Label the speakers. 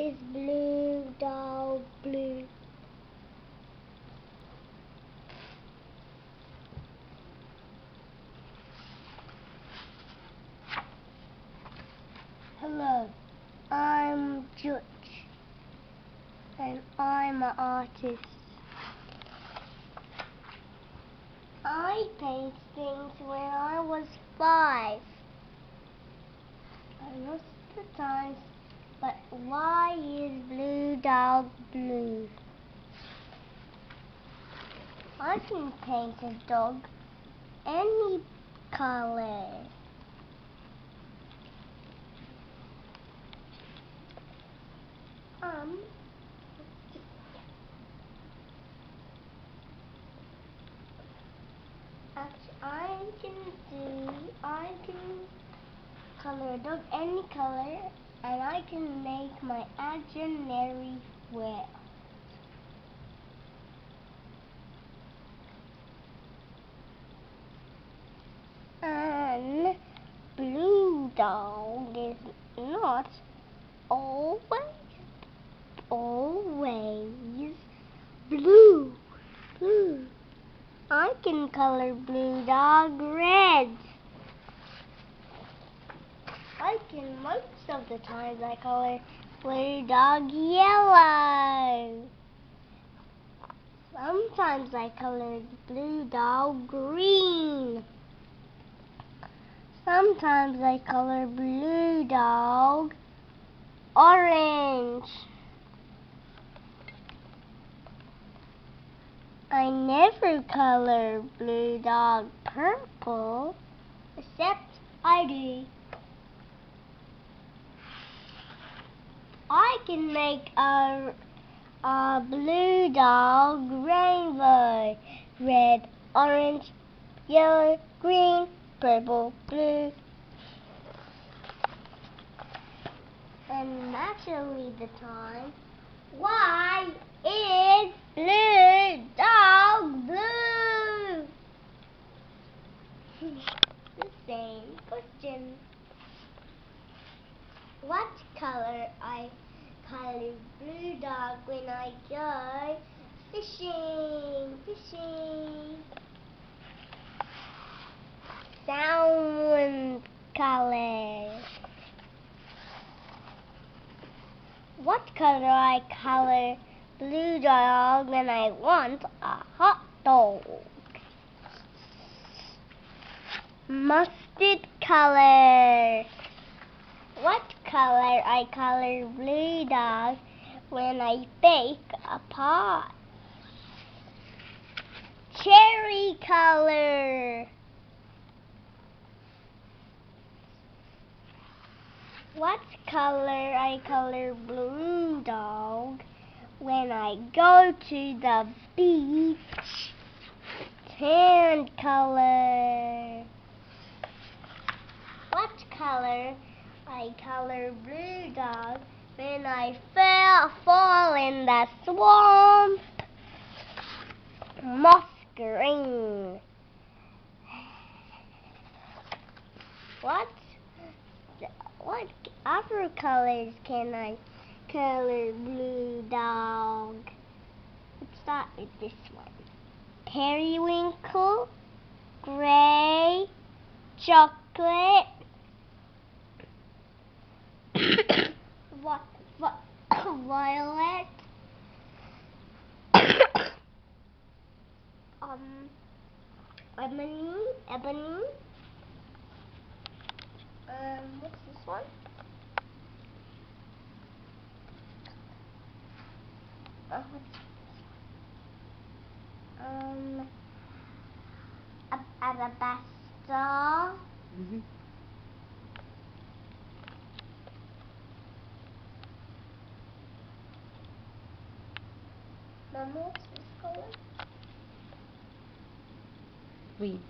Speaker 1: is blue dog blue? Hello, I'm Judge, and I'm an artist. I paint things when I was 5. Most of the times, but why is blue dog blue? I can paint a dog any color. I can color a dog any color, and I can make my imaginary world. And blue dog is not always blue. I can color blue dog red. Most of the times I color blue dog yellow. Sometimes I color blue dog green. Sometimes I color blue dog orange. I never color blue dog purple, except I do. I can make a blue dog rainbow. Red, orange, yellow, green, purple, blue. And naturally the time, why is blue dog blue? The same question. What color I color blue dog when I go fishing? Salmon color. What color I color blue dog when I want a hot dog? Mustard color. What color I color blue dog when I bake a pie? Cherry color. What color I color blue dog when I go to the beach? Tan color. What color I color blue dog when I fall in the swamp? Moss green. What other colors can I color blue dog? Let's start with this one. Periwinkle, gray, chocolate. Violet. Ebony. What's this one? Alabaster. Mama, what's this color?
Speaker 2: Green.